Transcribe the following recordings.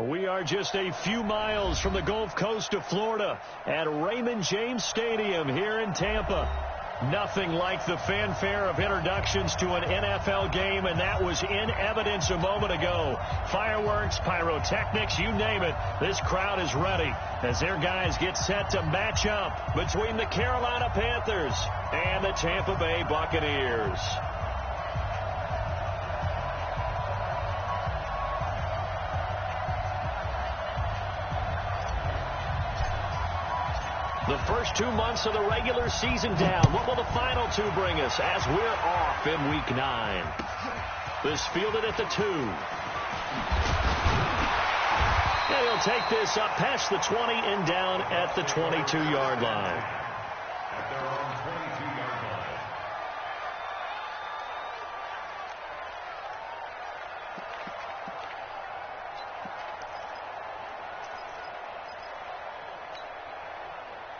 We are just a few miles from the Gulf Coast of Florida at Raymond James Stadium here in Tampa. Nothing like the fanfare of introductions to an NFL game, and that was in evidence a moment ago. Fireworks, pyrotechnics, you name it. This crowd is ready as their guys get set to match up between the Carolina Panthers and the Tampa Bay Buccaneers. The first 2 months of the regular season down. What will the final two bring us as we're off in Week 9? This fielded at the 2. And he'll take this up past the 20 and down at the 22-yard line. At their own 22-yard line.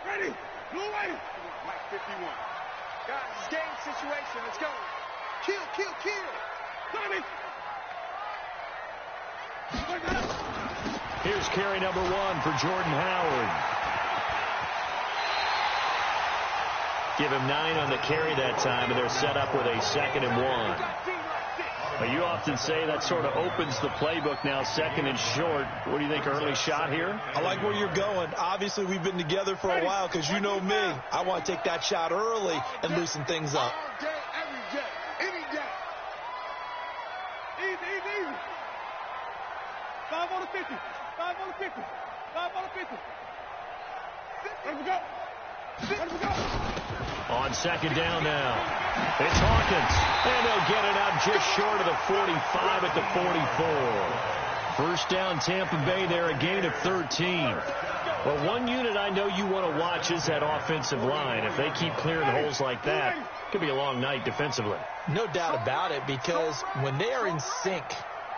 Ready, blue away. Mike 51. Guys, it's game situation. Let's go. Kill, kill, kill. Tommy. Here's carry number 1 for Jordan Howard. Give him 9 on the carry that time, and they're set up with a 2nd and 1. Well, you often say that sort of opens the playbook now, 2nd and short. What do you think, early shot here? I like where you're going. Obviously, we've been together for a while because you know me. I want to take that shot early and loosen things up. All day, every day, any day. Easy, easy, easy. 5 on the 50. 5 on the 50. 5 on the 50. Let him go. Let him go. On 2nd down now. It's Hawkins. And they'll get it up just short of the 45 at the 44. First down Tampa Bay there, a gain of 13. Well, one unit I know you want to watch is that offensive line. If they keep clearing holes like that, it could be a long night defensively. No doubt about it, because when they are in sync,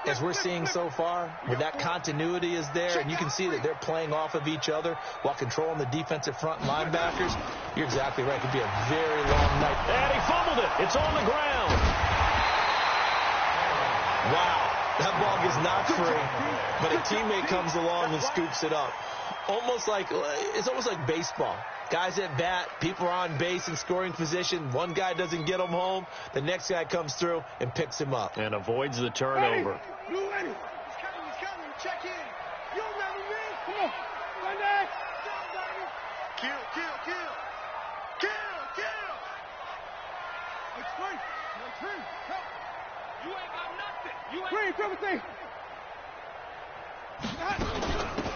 as we're seeing so far, where that continuity is there, and you can see that they're playing off of each other while controlling the defensive front linebackers, you're exactly right. It could be a very long night. And he fumbled it. It's on the ground. Wow. That ball gets knocked free, but a teammate comes along and scoops it up. It's almost like baseball. Guys at bat, people are on base in scoring position. One guy doesn't get him home. The next guy comes through and picks him up. And avoids the turnover. Blue ready. He's coming. Check in. You remember me? Come on. Run that. Kill, kill, kill. Kill, kill. It's free. It's free. Come. You ain't got nothing. You ain't free, Timothy.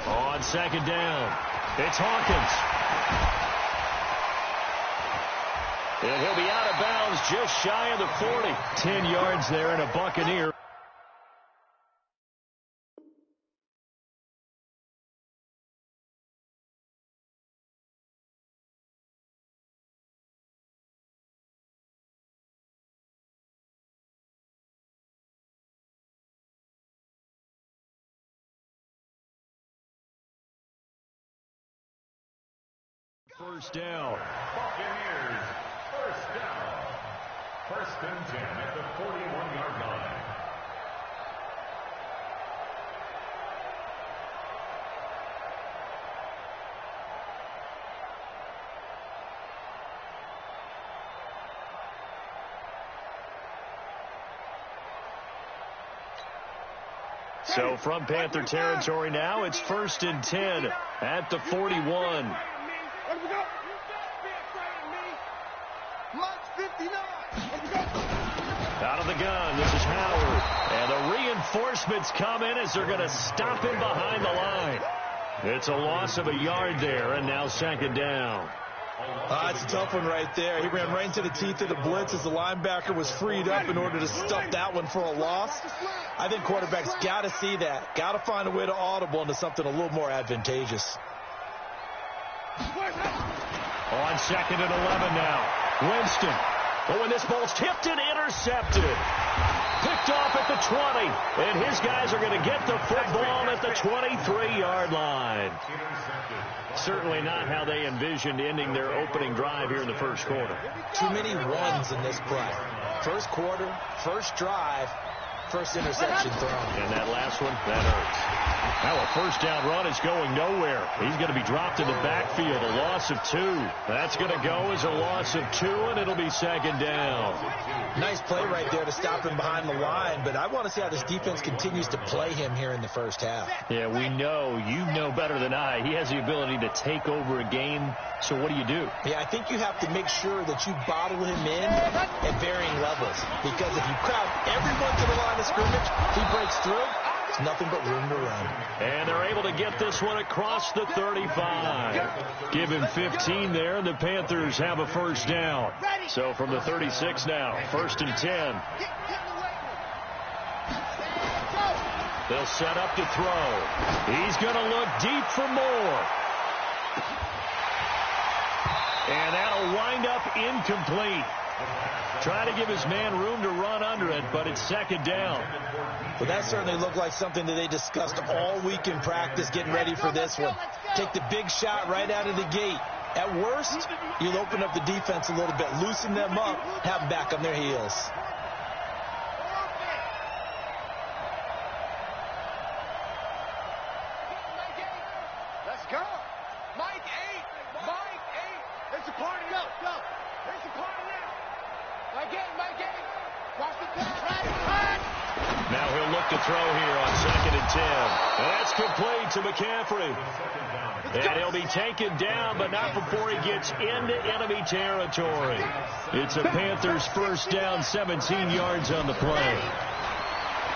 On 2nd down, it's Hawkins. And he'll be out of bounds just shy of the 40. 10 yards there and a Buccaneer. First down. Buccaneers, first down. 1st and 10 at the 41-yard line. So from Panther territory now, it's 1st and 10 at the 41. Let me go. You can't be afraid of me. Mike 59. Out of the gun, this is Howard. And the reinforcements come in as they're going to stop him behind the line. It's a loss of a yard there, and now 2nd down. It's a tough one right there. He ran right into the teeth of the blitz as the linebacker was freed up in order to stuff that one for a loss. I think quarterbacks got to see that. Got to find a way to audible into something a little more advantageous. On 2nd and 11 now. Winston. Oh, and this ball's tipped and intercepted. Picked off at the 20. And his guys are going to get the football at the 23-yard line. Certainly not how they envisioned ending their opening drive here in the first quarter. Too many ones in this play. First quarter, first drive, first interception thrown. And that last one, that hurts. Now a first down run is going nowhere. He's going to be dropped in the backfield, a loss of 2. That's going to go as a loss of 2, and it'll be second down. Nice play right there to stop him behind the line, but I want to see how this defense continues to play him here in the first half. Yeah, we know, you know better than I, he has the ability to take over a game. So what do you do? Yeah, I think you have to make sure that you bottle him in at varying levels, because if you crowd everyone to the line of scrimmage, he breaks through. It's nothing but room to run. And they're able to get this one across the 35. Give him 15 there, and the Panthers have a first down. So from the 36 now, 1st and 10. They'll set up to throw. He's going to look deep for more. And that'll wind up incomplete. Try to give his man room to run under it, but it's second down. Well, that certainly looked like something that they discussed all week in practice, getting ready for this one. Take the big shot right out of the gate. At worst, you'll open up the defense a little bit, loosen them up, have them back on their heels. Let's go. Mike 8. Mike 8. It's a party. Go. It's a party now. Mike 8. Watch the pass. Now he'll look to throw here on 2nd and 10. And that's complete to McCaffrey. And he'll be taken down, but not before he gets into enemy territory. It's a Panthers first down, 17 yards on the play.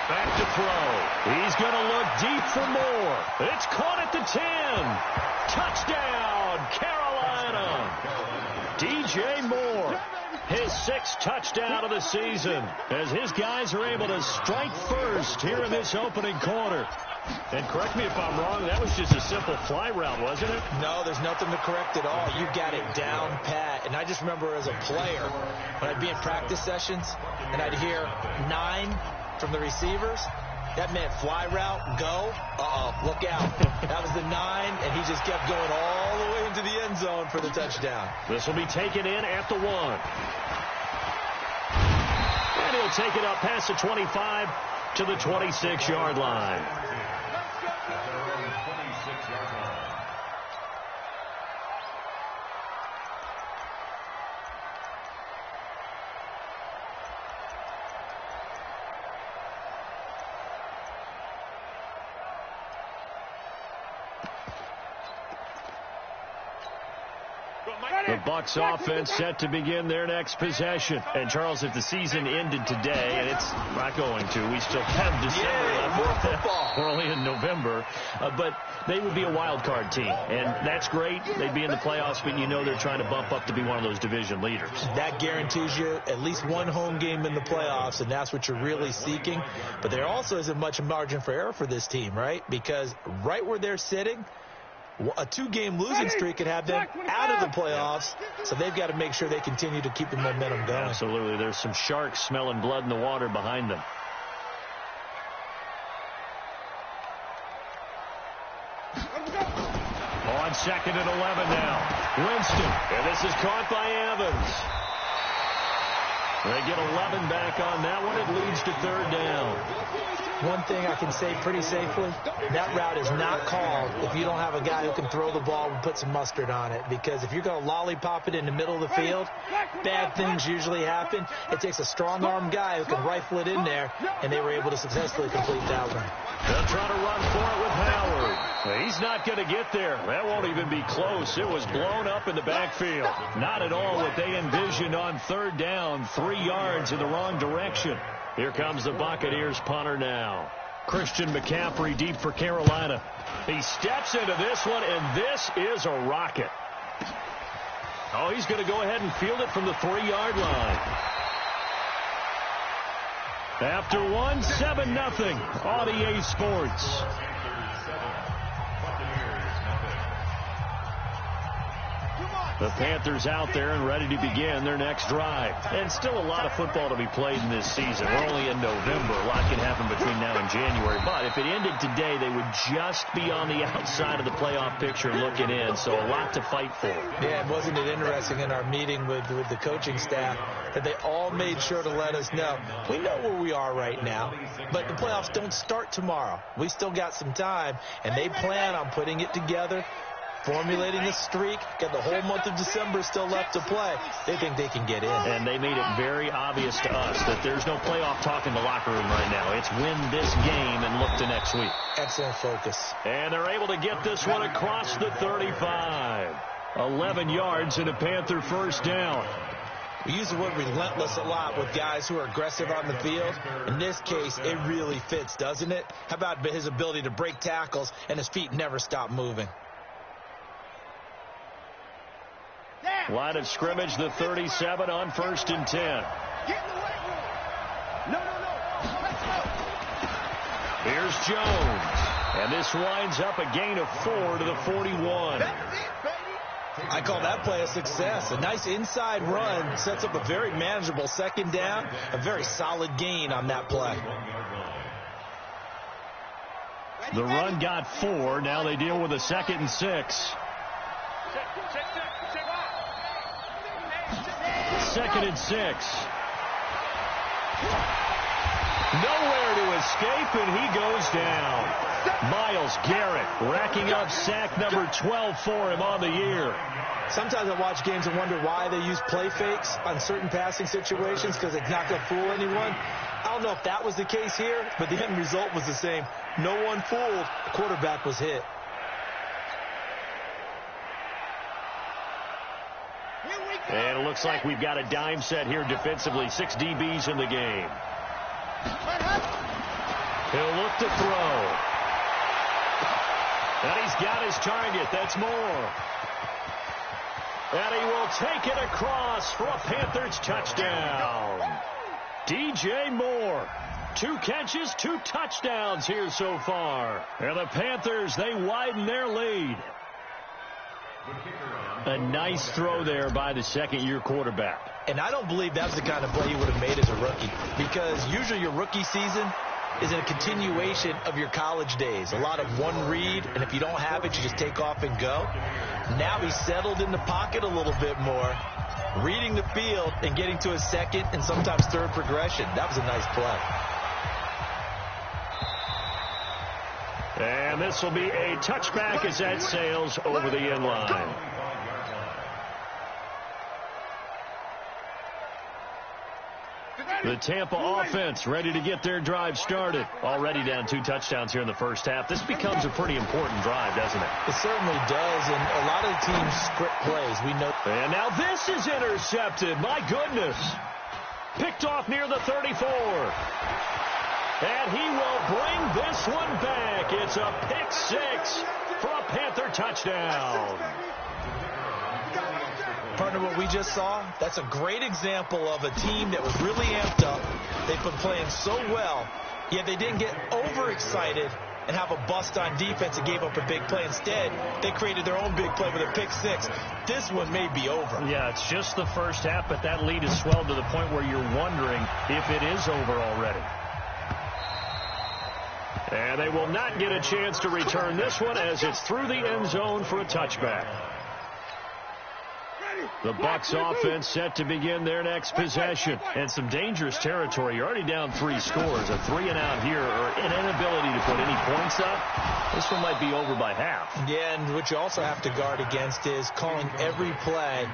Back to throw. He's going to look deep for more. It's caught at the 10. Touchdown, Carolina. DJ Moore. His 6th touchdown of the season as his guys are able to strike first here in this opening quarter. And correct me if I'm wrong, that was just a simple fly route, wasn't it? No, there's nothing to correct at all. You got it down pat. And I just remember as a player, when I'd be in practice sessions and I'd hear 9 from the receivers, that meant fly route, go, look out. That was the 9, and he just kept going all the way into the end zone for the touchdown. This will be taken in at the 1. And he'll take it up past the 25 to the 26-yard line. The Bucs offense set to begin their next possession. And, Charles, if the season ended today, and it's not going to, we still have December left. More football. We're only in November. But they would be a wild card team. And that's great. They'd be in the playoffs, but you know they're trying to bump up to be one of those division leaders. That guarantees you at least one home game in the playoffs, and that's what you're really seeking. But there also isn't much margin for error for this team, right? Because right where they're sitting, a 2-game losing streak could have them out of the playoffs, so they've got to make sure they continue to keep the momentum going. Absolutely. There's some sharks smelling blood in the water behind them. On 2nd and 11 now. Winston. And this is caught by Evans. They get 11 back on that one. It leads to 3rd down. One thing I can say pretty safely, that route is not called if you don't have a guy who can throw the ball and put some mustard on it. Because if you're going to lollipop it in the middle of the field, bad things usually happen. It takes a strong-arm guy who can rifle it in there, and they were able to successfully complete that one. They'll try to run for it with Howard. He's not going to get there. That won't even be close. It was blown up in the backfield. Not at all what they envisioned on 3rd down, 3 yards in the wrong direction. Here comes the Buccaneers punter now. Christian McCaffrey deep for Carolina. He steps into this one, and this is a rocket. Oh, he's going to go ahead and field it from the 3-yard line. After one, 7-0 on EA Sports. Come on. The Panthers out there and ready to begin their next drive. And still a lot of football to be played in this season. We're only in November. A lot can happen between now and January. But if it ended today, they would just be on the outside of the playoff picture looking in. So a lot to fight for. Yeah, and wasn't it interesting in our meeting with the coaching staff that they all made sure to let us know, we know where we are right now, but the playoffs don't start tomorrow. We still got some time, and they plan on putting it together, formulating a streak, got the whole month of December still left to play. They think they can get in. And they made it very obvious to us that there's no playoff talk in the locker room right now. It's win this game and look to next week. Excellent focus. And they're able to get this one across the 35. 11 yards and a Panther first down. We use the word relentless a lot with guys who are aggressive on the field. In this case, it really fits, doesn't it? How about his ability to break tackles and his feet never stop moving? Line of scrimmage, the 37 on 1st and 10. Here's Jones. And this winds up a gain of 4 to the 41. I call that play a success. A nice inside run sets up a very manageable second down. A very solid gain on that play. The run got 4. Now they deal with a 2nd and 6. 2nd and 6. Nowhere to escape, and he goes down. Myles Garrett racking up sack number 12 for him on the year. Sometimes I watch games and wonder why they use play fakes on certain passing situations, because it's not going to fool anyone. I don't know if that was the case here, but the end result was the same. No one fooled. The quarterback was hit. And it looks like we've got a dime set here defensively. 6 DBs in the game. He'll look to throw. And he's got his target. That's Moore. And he will take it across for a Panthers touchdown. DJ Moore. 2 catches, 2 touchdowns here so far. And the Panthers, they widen their lead. A nice throw there by the second-year quarterback. And I don't believe that's the kind of play he would have made as a rookie, because usually your rookie season is a continuation of your college days. A lot of one read, and if you don't have it, you just take off and go. Now he's settled in the pocket a little bit more, reading the field and getting to his second and sometimes third progression. That was a nice play. And this will be a touchback as that sails over the end line. The Tampa offense ready to get their drive started. Already down 2 touchdowns here in the first half. This becomes a pretty important drive, doesn't it? It certainly does, and a lot of the teams script plays. We know. And now this is intercepted. My goodness. Picked off near the 34. And he will bring this one back. It's a pick 6 for a Panther touchdown. Partner, what we just saw, that's a great example of a team that was really amped up. They've been playing so well, yet they didn't get overexcited and have a bust on defense and gave up a big play. Instead, they created their own big play with a pick 6. This one may be over. Yeah, it's just the first half, but that lead has swelled to the point where you're wondering if it is over already. And they will not get a chance to return this one as it's through the end zone for a touchback. The Bucs offense set to begin their next possession. And some dangerous territory. You're already down 3 scores. A 3-and-out here, or an inability to put any points up. This one might be over by half. Yeah, and what you also have to guard against is calling every play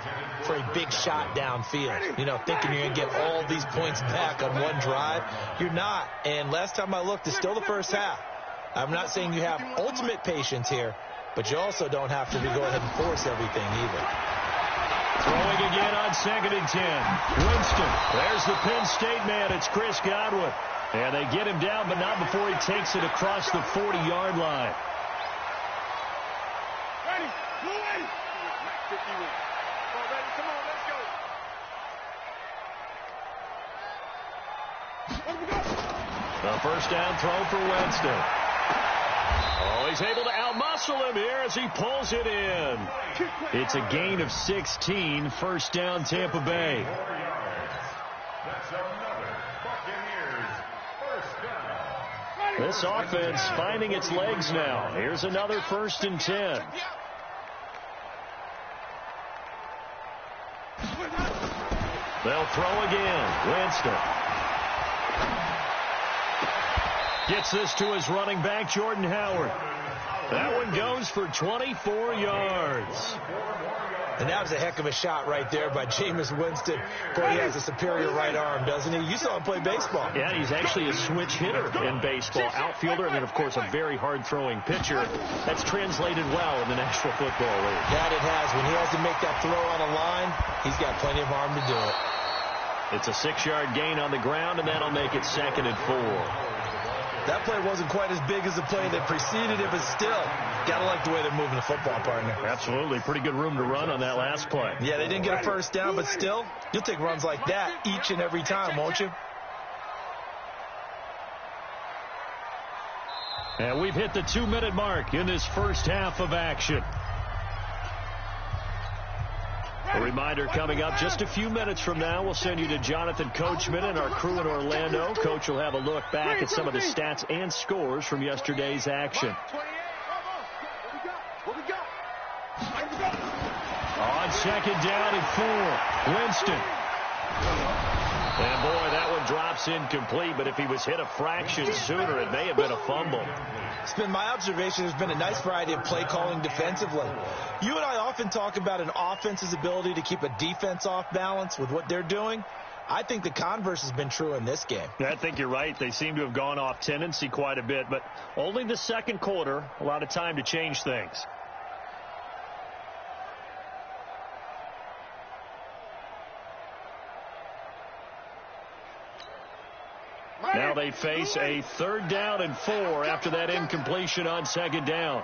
for a big shot downfield. You know, thinking you're going to get all these points back on one drive. You're not. And last time I looked, it's still the first half. I'm not saying you have ultimate patience here, but you also don't have to go ahead and force everything either. Throwing again on 2nd and 10. Winston. There's the Penn State man. It's Chris Godwin. And they get him down, but not before he takes it across the 40-yard line. Ready. Blue ready. 51. Come on, let's go. The first down throw for Winston. Oh, he's able to outmuscle him here as he pulls it in. It's a gain of 16, first down Tampa Bay. That's another Buccaneers first down. This offense finding its legs now. Here's another 1st and 10. They'll throw again. Winston gets this to his running back, Jordan Howard. That one goes for 24 yards. And that was a heck of a shot right there by Jameis Winston. Boy, he has a superior right arm, doesn't he? You saw him play baseball. Yeah, he's actually a switch hitter in baseball. Outfielder, and then, of course, a very hard-throwing pitcher. That's translated well in the National Football League. That it has. When he has to make that throw on a line, he's got plenty of arm to do it. It's a 6-yard gain on the ground, and that'll make it 2nd and 4. That play wasn't quite as big as the play that preceded it, but still, got to like the way they're moving the football, partner. Absolutely. Pretty good room to run on that last play. Yeah, they didn't get a first down, but still, you'll take runs like that each and every time, won't you? And we've hit the 2-minute mark in this first half of action. A reminder coming up just a few minutes from now. We'll send you to Jonathan Coachman and our crew in Orlando. Coach will have a look back at some of the stats and scores from yesterday's action. On 2nd down and 4, Winston. And boy, that one drops incomplete, but if he was hit a fraction sooner, it may have been a fumble. It's been my observation. There's been a nice variety of play calling defensively. You and I often talk about an offense's ability to keep a defense off balance with what they're doing. I think the converse has been true in this game. Yeah, I think you're right. They seem to have gone off tendency quite a bit, but only the second quarter, a lot of time to change things. Now they face a 3rd down and 4 after that incompletion on 2nd down.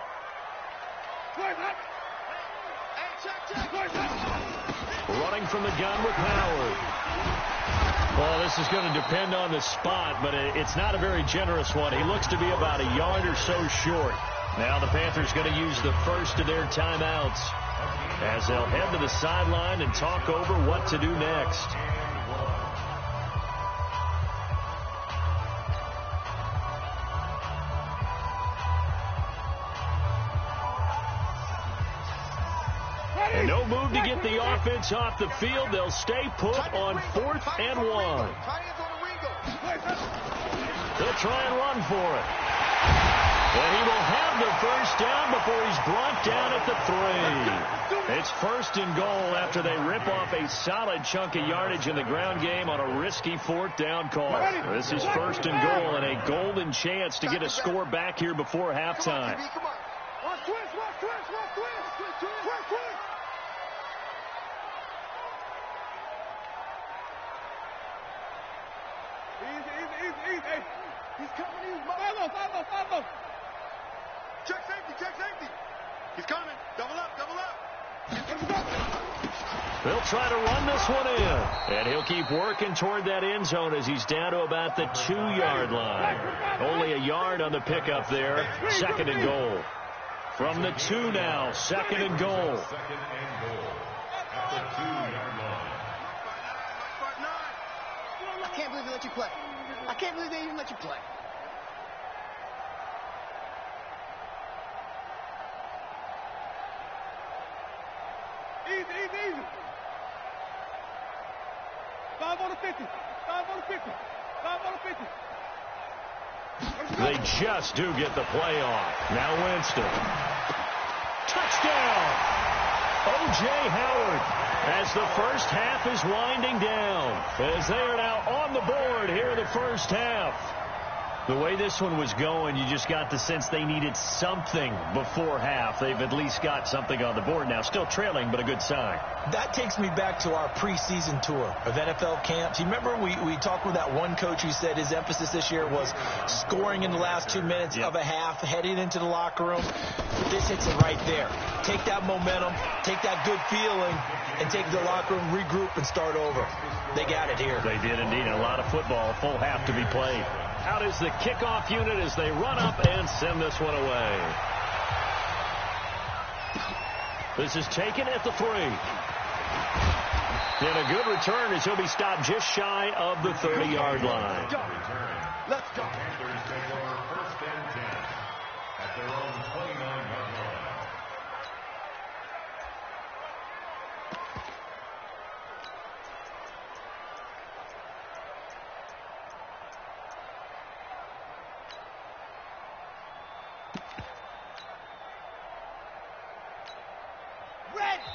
Running from the gun with Howard. Well, this is going to depend on the spot, but it's not a very generous one. He looks to be about a yard or so short. Now the Panthers going to use the first of their timeouts as they'll head to the sideline and talk over what to do next. And no move to get the offense off the field. They'll stay put on 4th and 1. They'll try and run for it. And he will have the first down before he's brought down at the 3. It's 1st and goal after they rip off a solid chunk of yardage in the ground game on a risky 4th down call. This is 1st and goal and a golden chance to get a score back here before halftime. He's coming in. Follow. Check safety. He's coming. Double up. They'll try to run this one in. And he'll keep working toward that end zone as he's down to about the 2-yard line. Only a yard on the pickup there. 2nd and goal. From the 2 now. 2nd and goal. At the 2-yard line. I can't believe they let you play. I can't believe they even let you play. Easy. 5 on the 50. They just do get the play off. Now Winston. Touchdown! O.J. Howard as the first half is winding down. As they are now on the board here in the first half. The way this one was going, you just got the sense they needed something before half. They've at least got something on the board now. Still trailing, but a good sign. That takes me back to our preseason tour of NFL camps. You remember we talked with that one coach who said his emphasis this year was scoring in the last 2 minutes of a half, heading into the locker room. This hits it right there. Take that momentum, take that good feeling, and take the locker room, regroup, and start over. They got it here. They did indeed. A lot of football, full half to be played. Out is the kickoff unit as they run up and send this one away. This is taken at the 3. And a good return as he'll be stopped just shy of the 30-yard line. Let's go. Panthers take over 1st and 10 at their own 29-yard line.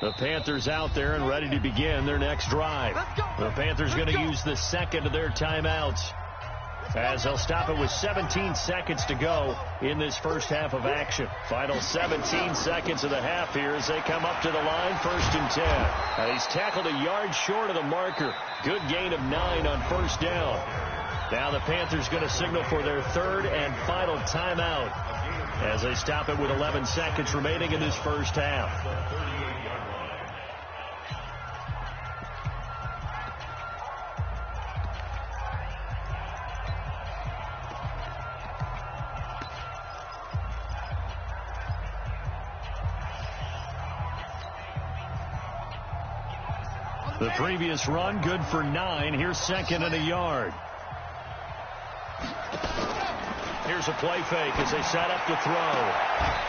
The Panthers out there and ready to begin their next drive. The Panthers going to use the second of their timeouts, as they'll stop it with 17 seconds to go in this first half of action. Final 17 seconds of the half here as they come up to the line, 1st and 10. And he's tackled a yard short of the marker. Good gain of 9 on 1st down. Now the Panthers going to signal for their 3rd and final timeout as they stop it with 11 seconds remaining in this first half. The previous run good for 9. Here's 2nd and a yard. Here's a play fake as they set up to throw.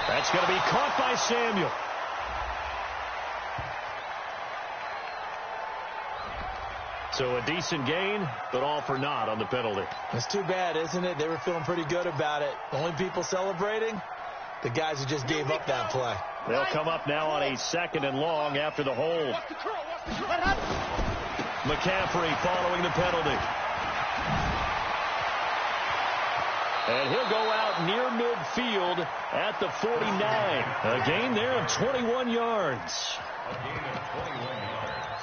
That's going to be caught by Samuel. So a decent gain, but all for naught on the penalty. That's too bad, isn't it? They were feeling pretty good about it. The only people celebrating, the guys who just gave up that play. They'll come up now on a 2nd and long after the hold. McCaffrey following the penalty. And he'll go out near midfield at the 49. A gain there of 21 yards. A gain of 21 yards.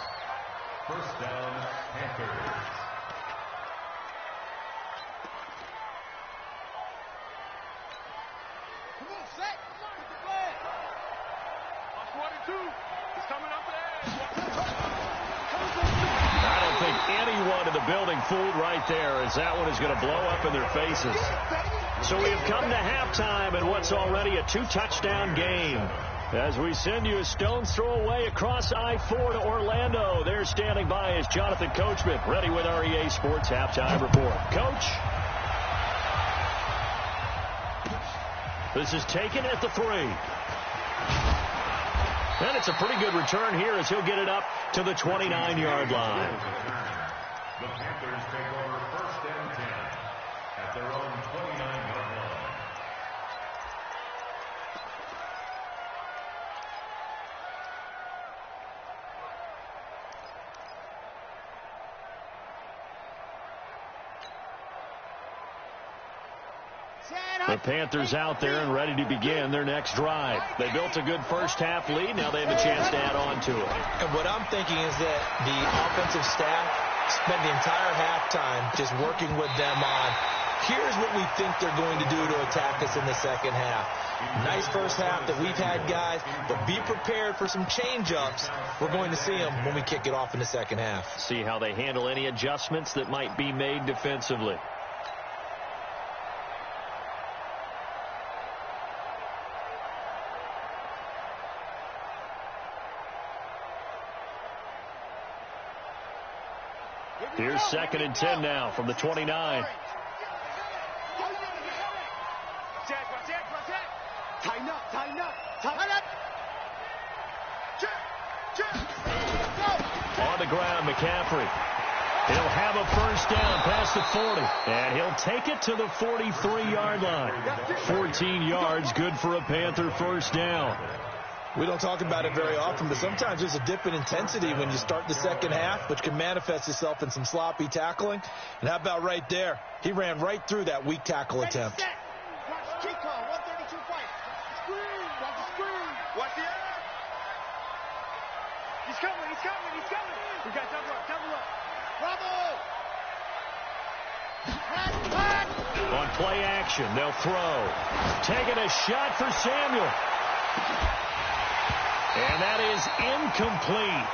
1st down, Panthers. Come on, set. Get the flag. Watch 1 and 2. He's coming up there. I don't think anyone in the building fooled right there, as that one is going to blow up in their faces. So we have come to halftime in what's already a 2-touchdown game. As we send you a stone's throw away across I-4 to Orlando. There standing by is Jonathan Coachman, ready with our EA Sports Halftime Report. Coach. This is taken at the 3. And it's a pretty good return here as he'll get it up to the 29-yard line. The Panthers take over 1st and 10 at their own 29-yard line. The Panthers out there and ready to begin their next drive. They built a good first half lead. Now they have a chance to add on to it. And what I'm thinking is that the offensive staff spent the entire halftime just working with them on, here's what we think they're going to do to attack us in the second half. Nice first half that we've had, guys, but be prepared for some change-ups. We're going to see them when we kick it off in the second half. See how they handle any adjustments that might be made defensively. Here's 2nd and 10 now from the 29. Tighten up, tighten up, tighten up. On the ground, McCaffrey. He'll have a first down past the 40. And he'll take it to the 43-yard line. 14 yards, good for a Panther first down. We don't talk about it very often, but sometimes there's a dip in intensity when you start the second half, which can manifest itself in some sloppy tackling. And how about right there? He ran right through that weak tackle attempt. Watch the kick on, 132 fight. Screen, watch the screen. Watch the air. He's coming, he's coming, he's coming. We got double up, double up. Bravo. On play action, they'll throw. Taking a shot for Samuel. And that is incomplete.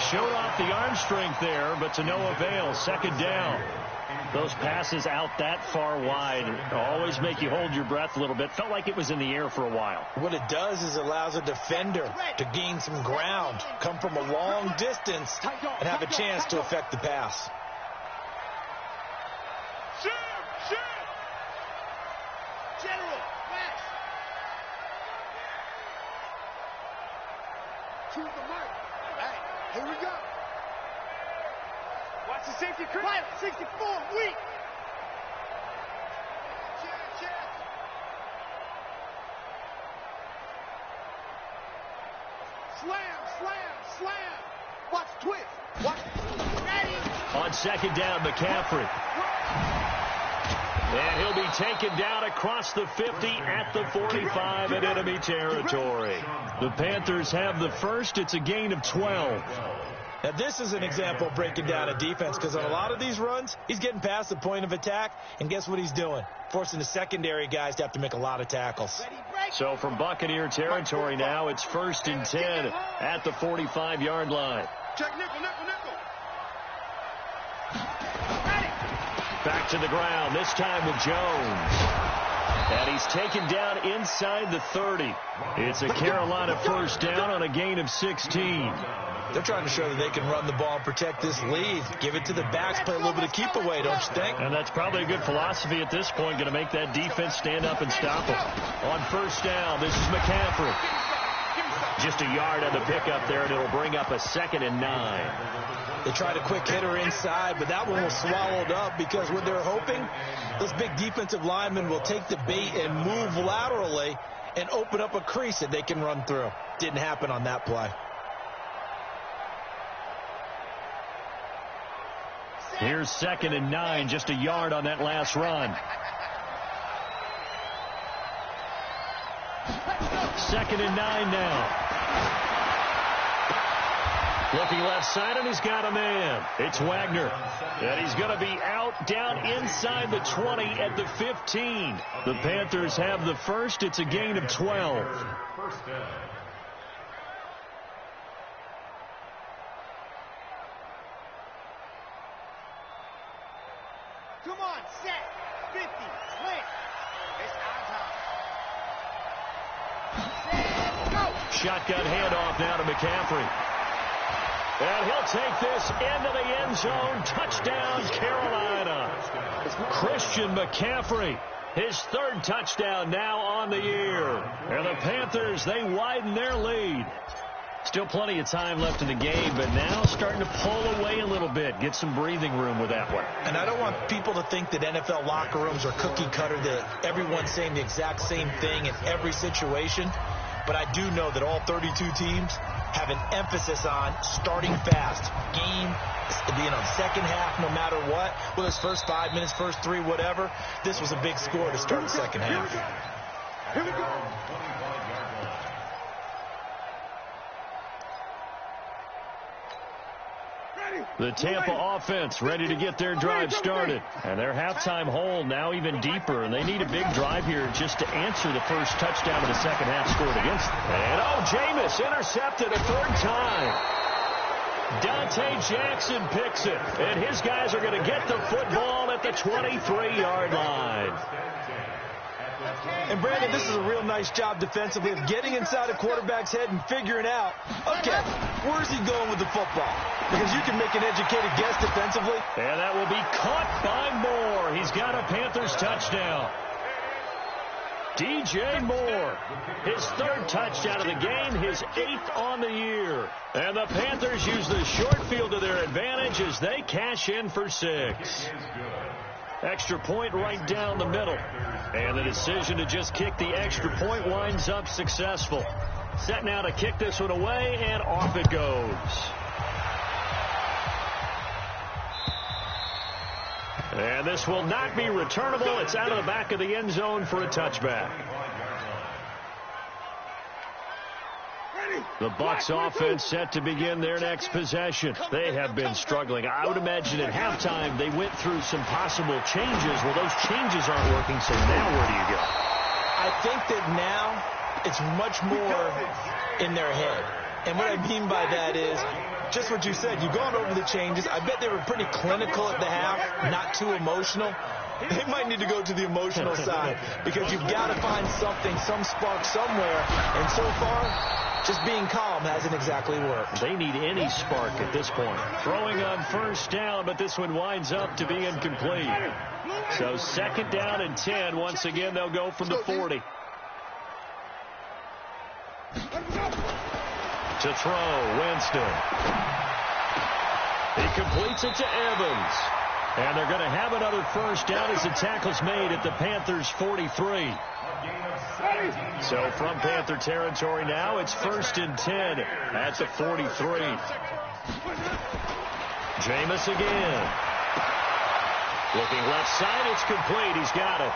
Showed off the arm strength there, but to no avail. 2nd down. Those passes out that far wide always make you hold your breath a little bit. Felt like it was in the air for a while. What it does is it allows a defender to gain some ground, come from a long distance, and have a chance to affect the pass. General, pass. To the mark. Hey, here we go. Watch the safety creep. 64, weak. Check. Slam. Watch twist. Watch. Ready. On second down, McCaffrey. And he'll be taken down across the 50 at the 45 in enemy territory. The Panthers have the first. It's a gain of 12. Now, this is an example of breaking down a defense, because on a lot of these runs, he's getting past the point of attack, and guess what he's doing? Forcing the secondary guys to have to make a lot of tackles. So from Buccaneer territory now, it's 1st and 10 at the 45-yard line. Check nickel. Back to the ground, this time with Jones. And he's taken down inside the 30. It's a Carolina first down on a gain of 16. They're trying to show that they can run the ball and protect this lead. Give it to the backs, play a little bit of keep away, don't you think? And that's probably a good philosophy at this point, going to make that defense stand up and stop them. On first down, this is McCaffrey. Just a yard on the pickup there, and it'll bring up a 2nd and 9. They tried a quick hitter inside, but that one was swallowed up because what they're hoping, this big defensive lineman will take the bait and move laterally and open up a crease that they can run through. Didn't happen on that play. Here's 2nd and 9, just a yard on that last run. 2nd and 9 now. Looking left side, and he's got a man. It's Wagner. And he's going to be out down inside the 20 at the 15. The Panthers have the first. It's a gain of 12. First down. Come on, set. 50, slant. It's our time. Set, go. Shotgun handoff now to McCaffrey. And he'll take this into the end zone. Touchdown, Carolina. Christian McCaffrey, his 3rd touchdown now on the year. And the Panthers, they widen their lead. Still plenty of time left in the game, but now starting to pull away a little bit. Get some breathing room with that one. And I don't want people to think that NFL locker rooms are cookie cutter, that everyone's saying the exact same thing in every situation. But I do know that all 32 teams have an emphasis on starting fast. Game, second half, no matter what. Whether it's first 5 minutes, first 3, whatever. This was a big score to start the second half. Here we go. The Tampa offense ready to get their drive started. And their halftime hole now even deeper. And they need a big drive here just to answer the first touchdown of the second half scored against them. And Jameis intercepted a 3rd time. Dante Jackson picks it. And his guys are going to get the football at the 23-yard line. And, Brandon, this is a real nice job defensively of getting inside a quarterback's head and figuring out, okay, where's he going with the football? Because you can make an educated guess defensively. And that will be caught by Moore. He's got a Panthers touchdown. DJ Moore, his 3rd touchdown of the game, his 8th on the year. And the Panthers use the short field to their advantage as they cash in for 6. Extra point right down the middle. And the decision to just kick the extra point winds up successful. Set now to kick this one away, and off it goes. And this will not be returnable. It's out of the back of the end zone for a touchback. The Bucs offense set to begin their next possession. They have been struggling. I would imagine at halftime they went through some possible changes. Well, those changes aren't working, so now where do you go? I think that now it's much more in their head. And what I mean by that is Just what you said. You've gone over the changes. I bet they were pretty clinical at the half, not too emotional. They might need to go to the emotional side because you've got to find something, some spark somewhere. And so far, just being calm hasn't exactly worked. They need any spark at this point. Throwing on first down, but this one winds up to be incomplete. So second down and 10. Once again, they'll go from the 40. To throw, Winston. He completes it to Evans. And they're going to have another first down as the tackle's made at the Panthers' 43. So from Panther territory now, it's first and 10 at the 43. Jameis again. Looking left side, it's complete. He's got it.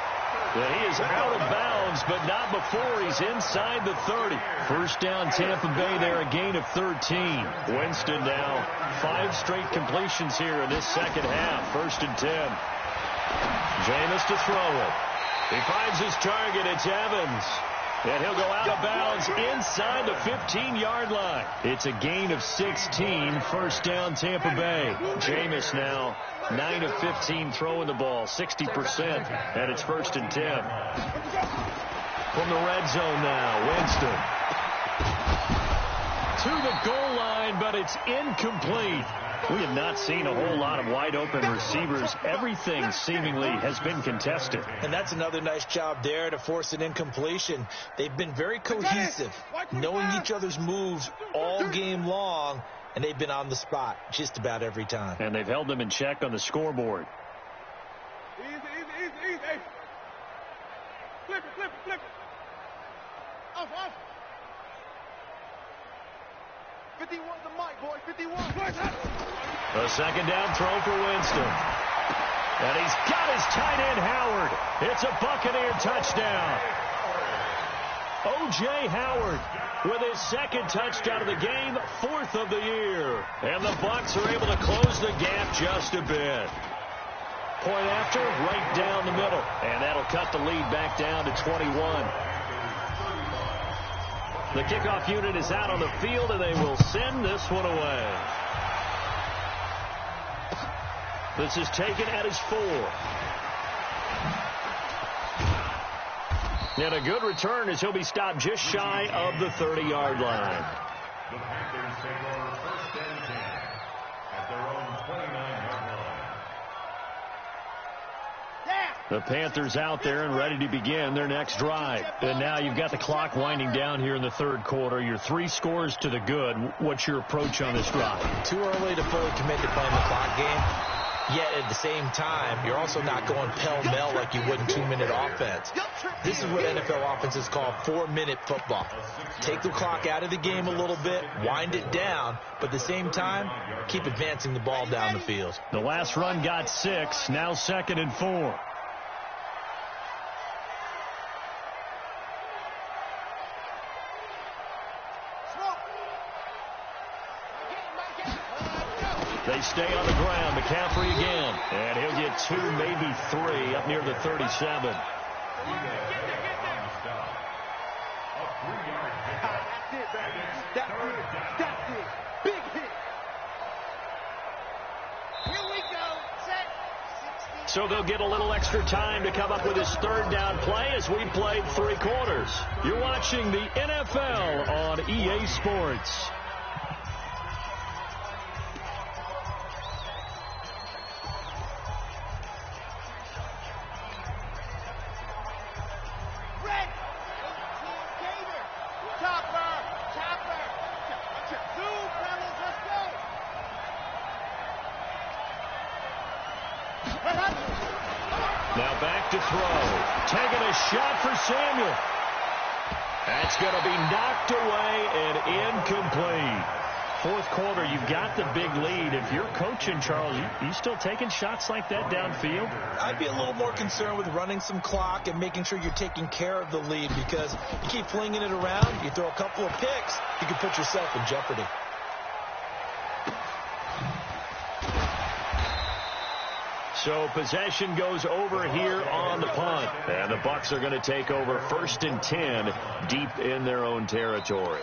And he is out of bounds, but not before he's inside the 30. First down, Tampa Bay there, a gain of 13. Winston now, 5 straight completions here in this second half. First and 10. Jameis to throw it. He finds his target. It's Evans. And he'll go out of bounds inside the 15-yard line. It's a gain of 16. First down, Tampa Bay. Jameis now 9 of 15 throwing the ball, 60%. And it's first and 10. From the red zone now, Winston. To the goal line, but it's incomplete. We have not seen a whole lot of wide-open receivers. Everything seemingly has been contested. And that's another nice job there to force an incompletion. They've been very cohesive, knowing each other's moves all game long, and they've been on the spot just about every time. And they've held them in check on the scoreboard. Easy. Flip it. Off. 51 the mic, boy. 51. A second down throw for Winston. And he's got his tight end, Howard. It's a Buccaneer touchdown. O.J. Howard with his second touchdown of the game, 4th of the year. And the Bucs are able to close the gap just a bit. Point after, right down the middle. And that'll cut the lead back down to 21. The kickoff unit is out on the field, and they will send this one away. This is taken at his 4. And a good return as he'll be stopped just shy of the 30-yard line. The Panthers take over first and 10 at their own 29-yard line. The Panthers out there and ready to begin their next drive. And now you've got the clock winding down here in the third quarter. You're 3 scores to the good. What's your approach on this drive? Too early to fully commit to playing the clock game. Yet at the same time, you're also not going pell-mell like you would in 2-minute offense. This is what NFL offenses call 4-minute football. Take the clock out of the game a little bit, wind it down, but at the same time, keep advancing the ball down the field. The last run got 6, now 2nd and 4. They stay on the ground. McCaffrey again. And he'll get 2, maybe 3 up near the 37. That's it. Big hit. Here we go. Set. So they'll get a little extra time to come up with his third down play as we played 3 quarters. You're watching the NFL on EA Sports. Now back to throw. Taking a shot for Samuel. That's going to be knocked away and incomplete. Fourth quarter, you've got the big lead. If you're coaching, Charles, you still taking shots like that downfield? I'd be a little more concerned with running some clock and making sure you're taking care of the lead, because you keep flinging it around, you throw a couple of picks, you can put yourself in jeopardy. So possession goes over here on the punt. And the Bucs are going to take over first and 10 deep in their own territory.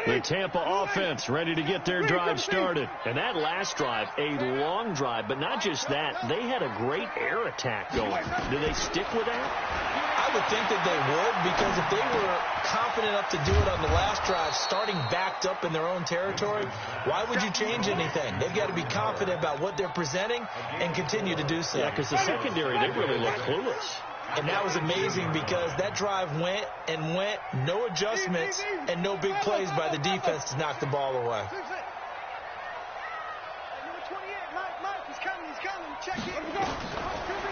The Tampa offense ready to get their drive started. And that last drive, a long drive, but not just that. They had a great air attack going. Do they stick with that? I would think that they would, because if they were confident enough to do it on the last drive, starting backed up in their own territory, why would you change anything? They've got to be confident about what they're presenting and continue to do so. Yeah, because the secondary, they really look clueless. And that was amazing because that drive went and went, no adjustments and no big plays by the defense to knock the ball away.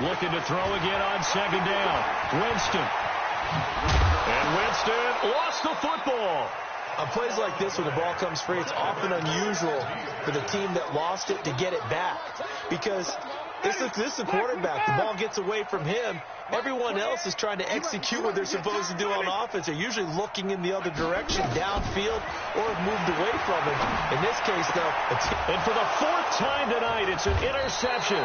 Looking to throw again on second down. Winston. And Winston lost the football. On plays like this, when the ball comes free, it's often unusual for the team that lost it to get it back. Because this is the quarterback. The ball gets away from him. Everyone else is trying to execute what they're supposed to do on offense. They're usually looking in the other direction, downfield, or have moved away from him. In this case, though, and for the fourth time tonight, it's an interception.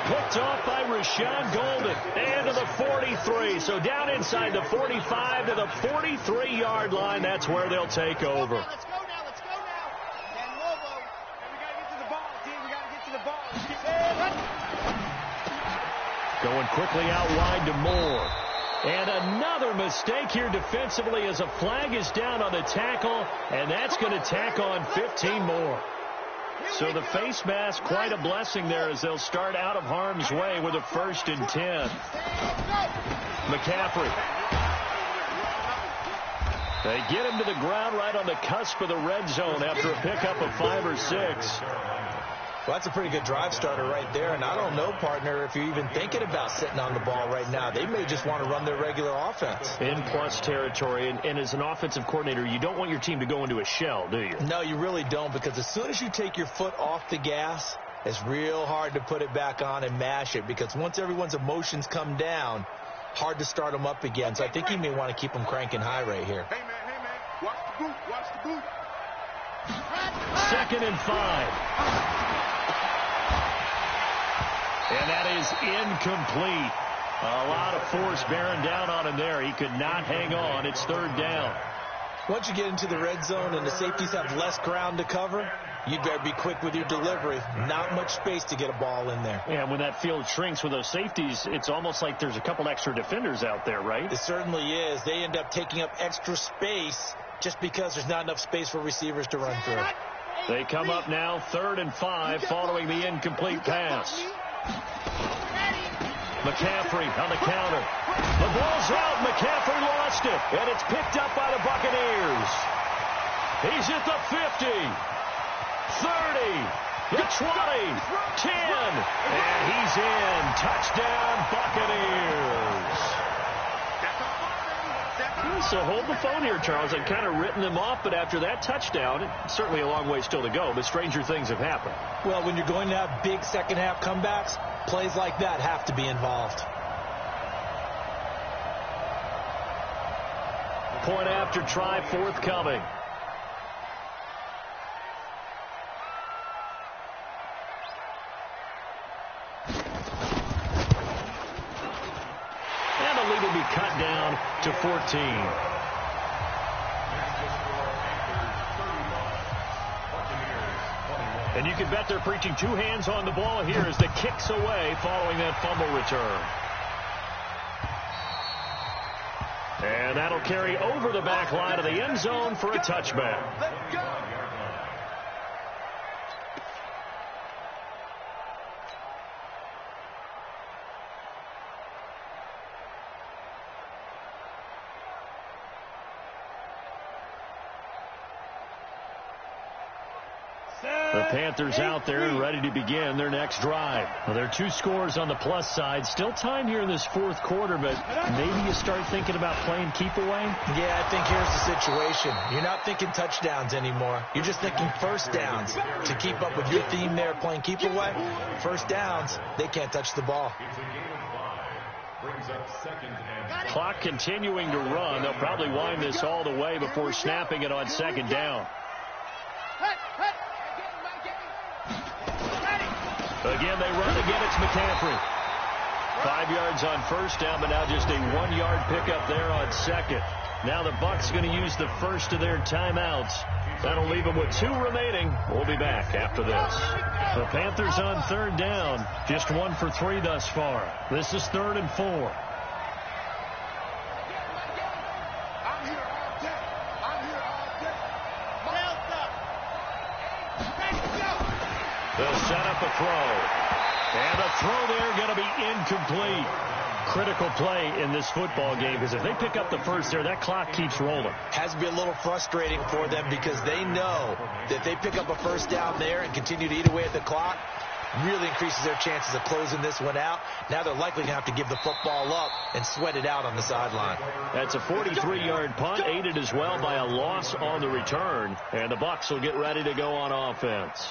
Picked off by Rashawn Golden. And to the 43. So down inside the 45 to the 43-yard line. That's where they'll take over. Let's go now. Let's go now. And Lobo. And we got to get to the ball, D. We got to get to the ball. Going quickly out wide to Moore. And another mistake here defensively as a flag is down on the tackle. And that's going to tack on 15 more. So the face mask, quite a blessing there as they'll start out of harm's way with a 1st and 10. McCaffrey. They get him to the ground right on the cusp of the red zone after a pickup of 5 or 6. Well, that's a pretty good drive starter right there. And I don't know, partner, if you're even thinking about sitting on the ball right now. They may just want to run their regular offense. In plus territory. And as an offensive coordinator, you don't want your team to go into a shell, do you? No, you really don't, because as soon as you take your foot off the gas, it's real hard to put it back on and mash it, because once everyone's emotions come down, hard to start them up again. So I think you may want to keep them cranking high right here. Hey, man. Watch the boot. Watch the boot. 2nd and 5. And that is incomplete. A lot of force bearing down on him there. He could not hang on. It's 3rd down. Once you get into the red zone and the safeties have less ground to cover, you better be quick with your delivery. Not much space to get a ball in there. Yeah, when that field shrinks with those safeties, it's almost like there's a couple extra defenders out there, right? It certainly is. They end up taking up extra space just because there's not enough space for receivers to run through. They come up now 3rd and 5 following the incomplete pass. McCaffrey on the counter. The ball's out. McCaffrey lost it. And it's picked up by the Buccaneers. He's at the 50. 30. The 20. 10. And he's in. Touchdown, Buccaneers. So hold the phone here, Charles. I'd kind of written them off, but after that touchdown, it's certainly a long way still to go, but stranger things have happened. Well, when you're going to have big second-half comebacks, plays like that have to be involved. Point after try forthcoming. And the lead will be cut down to 14. And you can bet they're preaching 2 hands on the ball here as the kick's away following that fumble return. And that'll carry over the back line of the end zone for a touchback. Let's go. The Panthers out there and ready to begin their next drive. Well, there are 2 scores on the plus side. Still time here in this 4th quarter, but maybe you start thinking about playing keep away? Yeah, I think here's the situation. You're not thinking touchdowns anymore. You're just thinking first downs. To keep up with your theme there, playing keep away, first downs, they can't touch the ball. It's a game of 5. Brings up 2nd and Clock continuing to run. They'll probably wind this all the way before snapping it on 2nd down. Again, they run again. It's McCaffrey. 5 yards on 1st down, but now just a 1-yard pickup there on 2nd. Now the Bucs going to use the first of their timeouts. That'll leave them with 2 remaining. We'll be back after this. The Panthers on 3rd down. Just 1 for 3 thus far. This is 3rd and 4. They'll set up a throw. And the throw there going to be incomplete. Critical play in this football game, because if they pick up the first there, that clock keeps rolling. Has to be a little frustrating for them, because they know that they pick up a first down there and continue to eat away at the clock, really increases their chances of closing this one out. Now they're likely going to have to give the football up and sweat it out on the sideline. That's a 43-yard punt, aided as well by a loss on the return. And the Bucs will get ready to go on offense.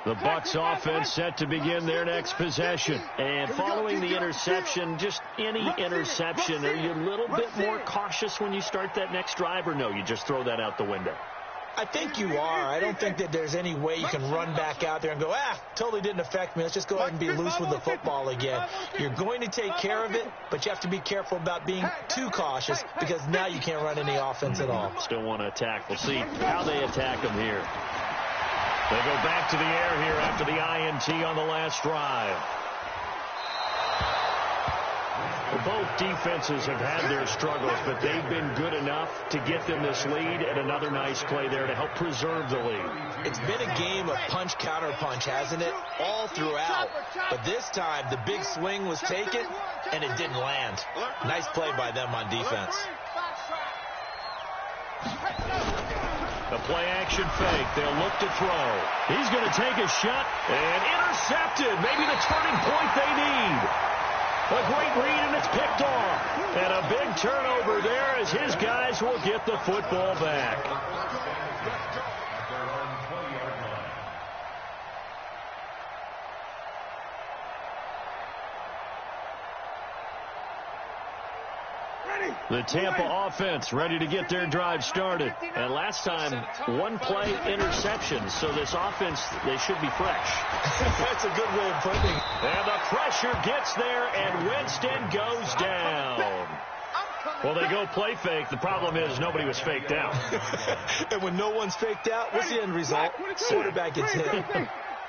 The Bucs offense set to begin their next possession. And following the interception, just any interception, are you a little bit more cautious when you start that next drive, or no, you just throw that out the window? I think you are. I don't think that there's any way you can run back out there and go, totally didn't affect me. Let's just go ahead and be loose with the football again. You're going to take care of it, but you have to be careful about being too cautious, because now you can't run any offense at all. Still want to attack. We'll see how they attack them here. They go back to the air here after the INT on the last drive. Well, both defenses have had their struggles, but they've been good enough to get them this lead, and another nice play there to help preserve the lead. It's been a game of punch-counter-punch, hasn't it? All throughout. But this time, the big swing was taken, and it didn't land. Nice play by them on defense. A play-action fake. They'll look to throw. He's going to take a shot and intercepted. Maybe the turning point they need. A great read, and it's picked off. And a big turnover there as his guys will get the football back. The Tampa offense ready to get their drive started. And last time, 1 play interception. So this offense, they should be fresh. That's a good way of putting it. And the pressure gets there, and Winston goes down. Well, they go play fake. The problem is nobody was faked out. And when no one's faked out, what's the end result? Quarterback gets hit.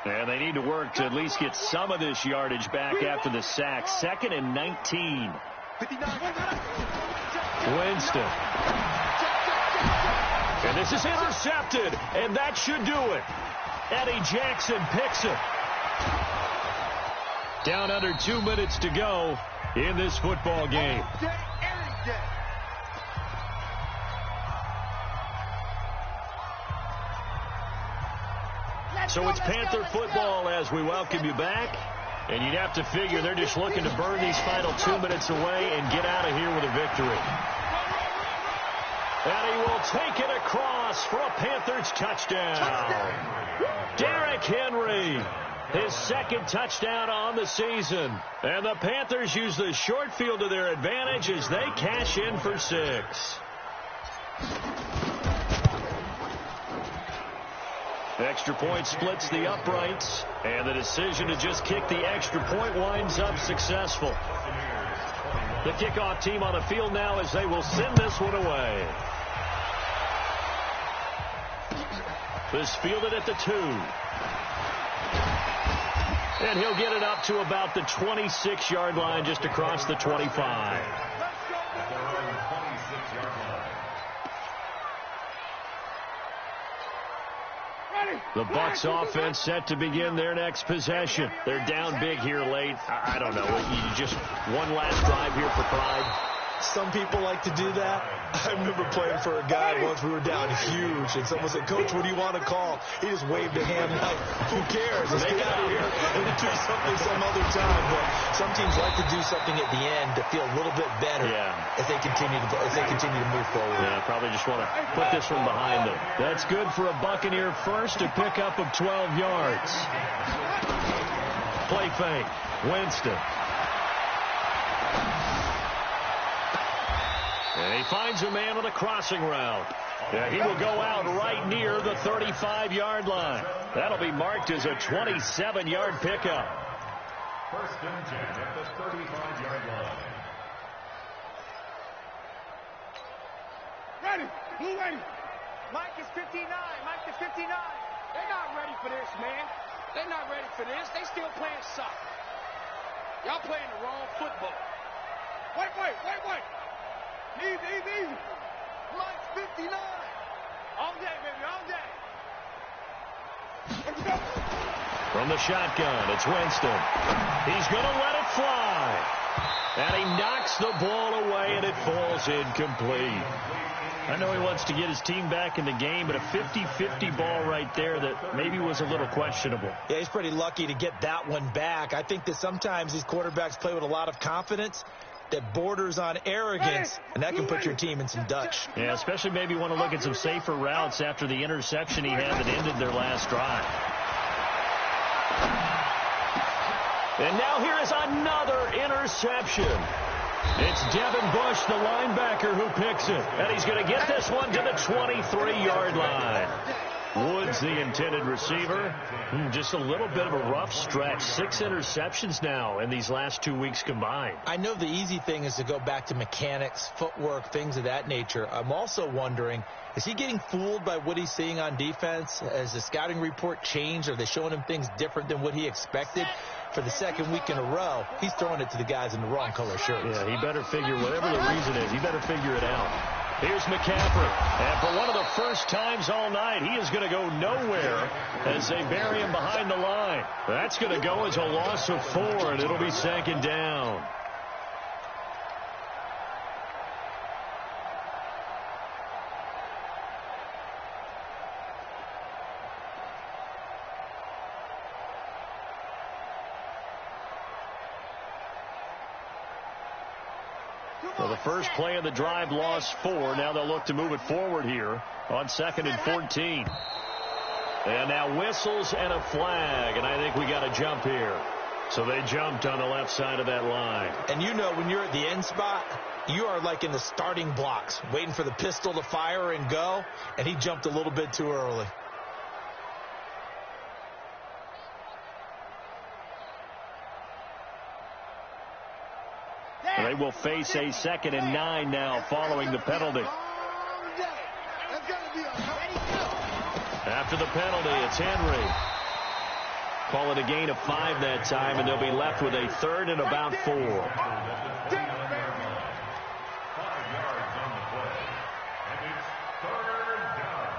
And they need to work to at least get some of this yardage back after the sack. 2nd and 19. Winston. And this is intercepted, and that should do it. Eddie Jackson picks it. Down under 2 minutes to go in this football game. So it's Panther football as we welcome you back. And you'd have to figure they're just looking to burn these final 2 minutes away and get out of here with a victory. And he will take it across for a Panthers touchdown. Derrick Henry, his 2nd touchdown on the season. And the Panthers use the short field to their advantage as they cash in for 6. Extra point splits the uprights, and the decision to just kick the extra point winds up successful. The kickoff team on the field now as they will send this one away. This fielded at the 2. And he'll get it up to about the 26-yard line, just across the 25. The Bucs offense set to begin their next possession. They're down big here late. I don't know. You just one last drive here for pride. Some people like to do that. I remember playing for a guy once. We were down huge, and someone said, "Coach, what do you want to call?" He just waved a hand like, "Who cares? Let's get out of here and do something some other time." But some teams like to do something at the end to feel a little bit better as they continue to move forward. Yeah, probably just want to put this one behind them. That's good for a Buccaneer first, a pickup of 12 yards. Play fake. Winston. And he finds a man on a crossing route. He will go out right near the 35-yard line. That'll be marked as a 27-yard pickup. 1st and 10 at the 35-yard line. ready. Blue ready. Mike is 59. Mike is 59. They're not ready for this, man. They're not ready for this. They still playing soccer. Y'all playing the wrong football. Wait. Easy. Mike's 59. All day, baby, all day. Let's go. From the shotgun, it's Winston. He's going to let it fly. And he knocks the ball away, and it falls incomplete. I know he wants to get his team back in the game, but a 50-50 ball right there that maybe was a little questionable. Yeah, he's pretty lucky to get that one back. I think that sometimes these quarterbacks play with a lot of confidence that borders on arrogance, and that can put your team in some Dutch. Yeah, especially maybe want to look at some safer routes after the interception he had that ended their last drive. And now here is another interception. It's Devin Bush, the linebacker, who picks it. And he's going to get this one to the 23-yard line. Woods, the intended receiver. Just a little bit of a rough stretch. 6 interceptions now in these last 2 weeks combined. I know the easy thing is to go back to mechanics, footwork, things of that nature. I'm also wondering, is he getting fooled by what he's seeing on defense? Has the scouting report changed? Are they showing him things different than what he expected? For the second week in a row, he's throwing it to the guys in the wrong color shirts. Yeah, he better figure, whatever the reason is, he better figure it out. Here's McCaffrey. And for one of the first times all night, he is going to go nowhere as they bury him behind the line. That's going to go as a loss of 4, and it'll be second down. Well, the first play of the drive lost 4. Now they'll look to move it forward here on 2nd and 14. And now whistles and a flag, and I think we got a jump here. So they jumped on the left side of that line. And you know, when you're at the end spot, you are like in the starting blocks, waiting for the pistol to fire and go, and he jumped a little bit too early. They will face a 2nd and 9 now following the penalty. After the penalty, it's Henry. Call it a gain of 5 that time, and they'll be left with a 3rd and about 4. 5 yards on the play. And it's 3rd down.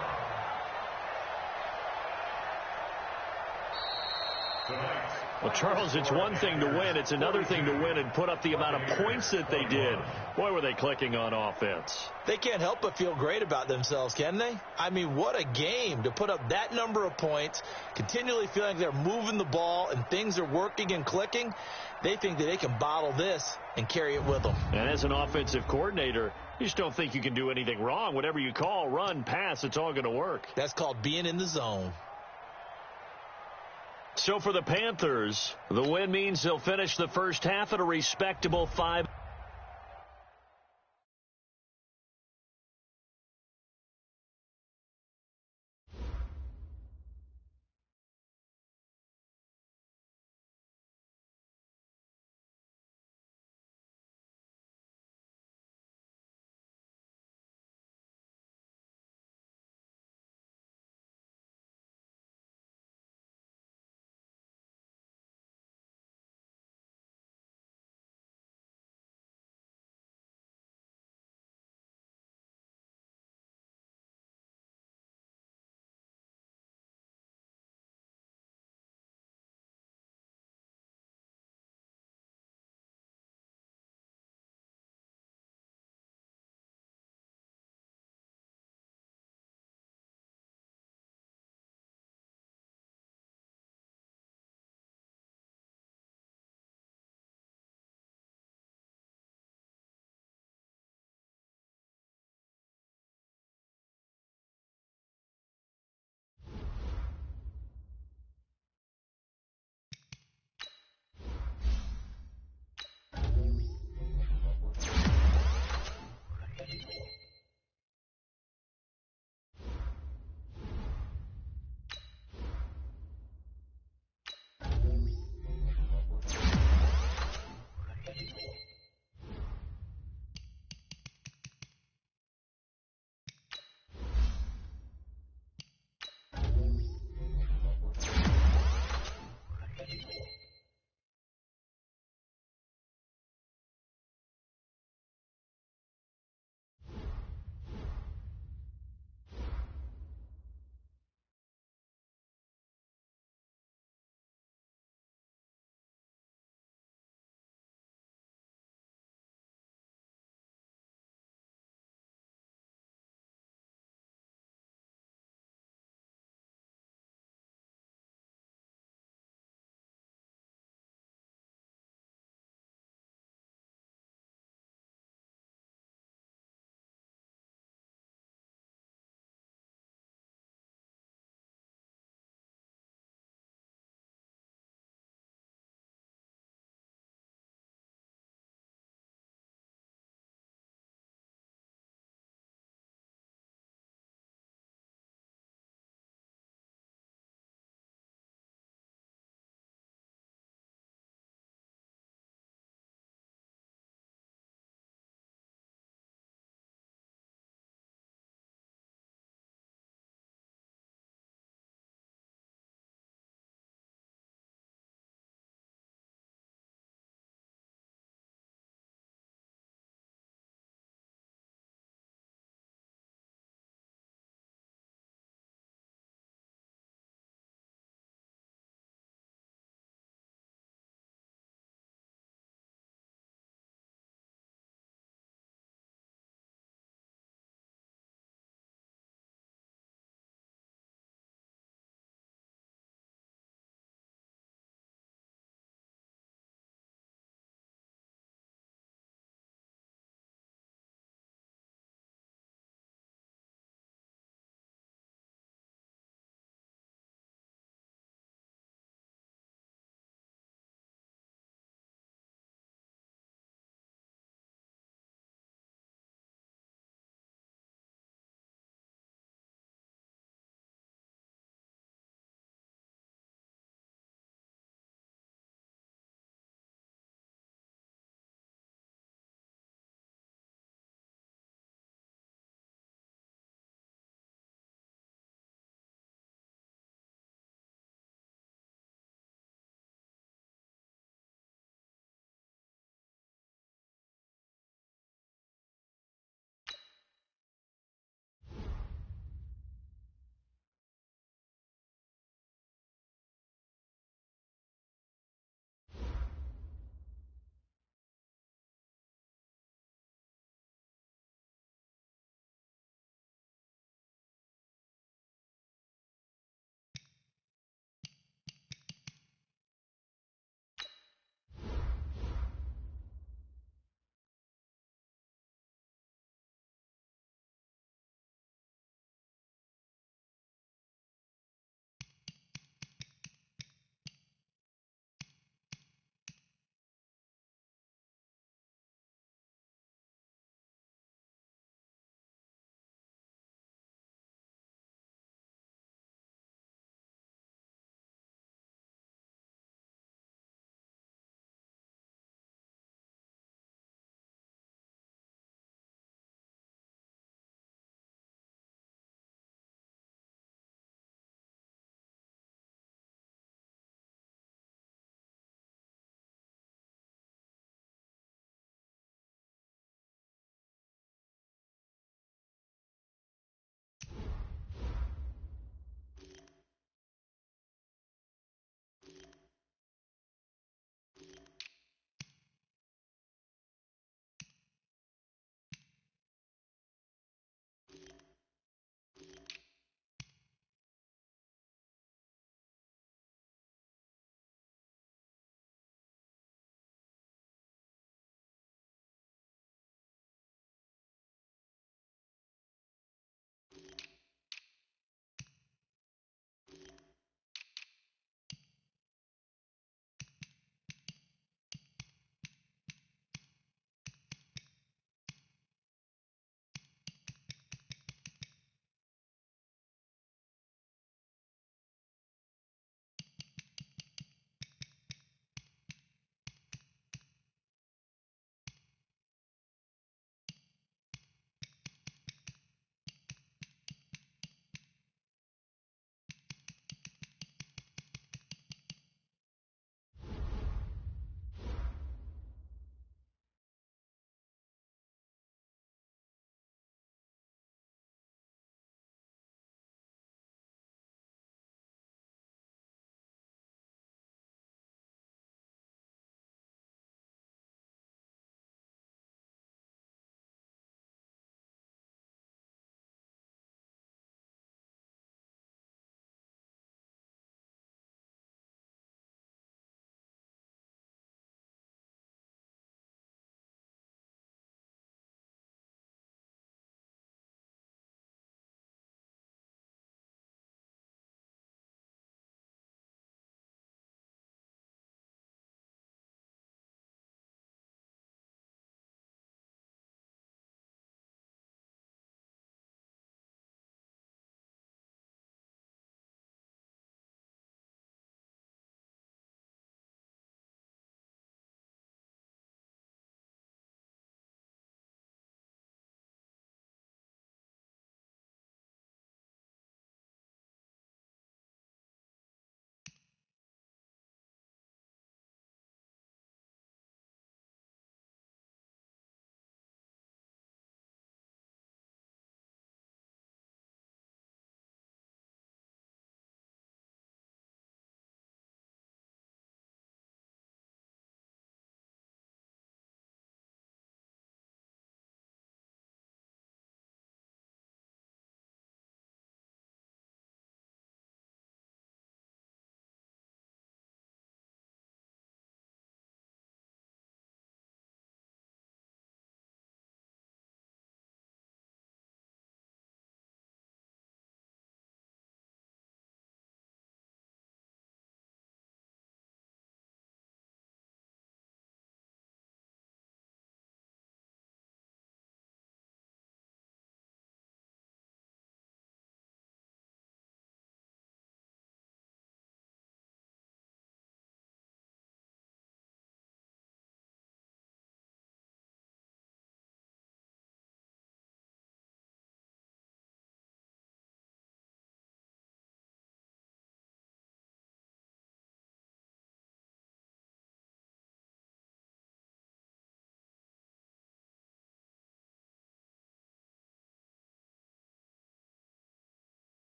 Tonight. Well, Charles, it's one thing to win. It's another thing to win and put up the amount of points that they did. Boy, were they clicking on offense. They can't help but feel great about themselves, can they? I mean, what a game to put up that number of points, continually feeling like they're moving the ball and things are working and clicking. They think that they can bottle this and carry it with them. And as an offensive coordinator, you just don't think you can do anything wrong. Whatever you call, run, pass, it's all going to work. That's called being in the zone. So for the Panthers, the win means they'll finish the first half at a respectable 5.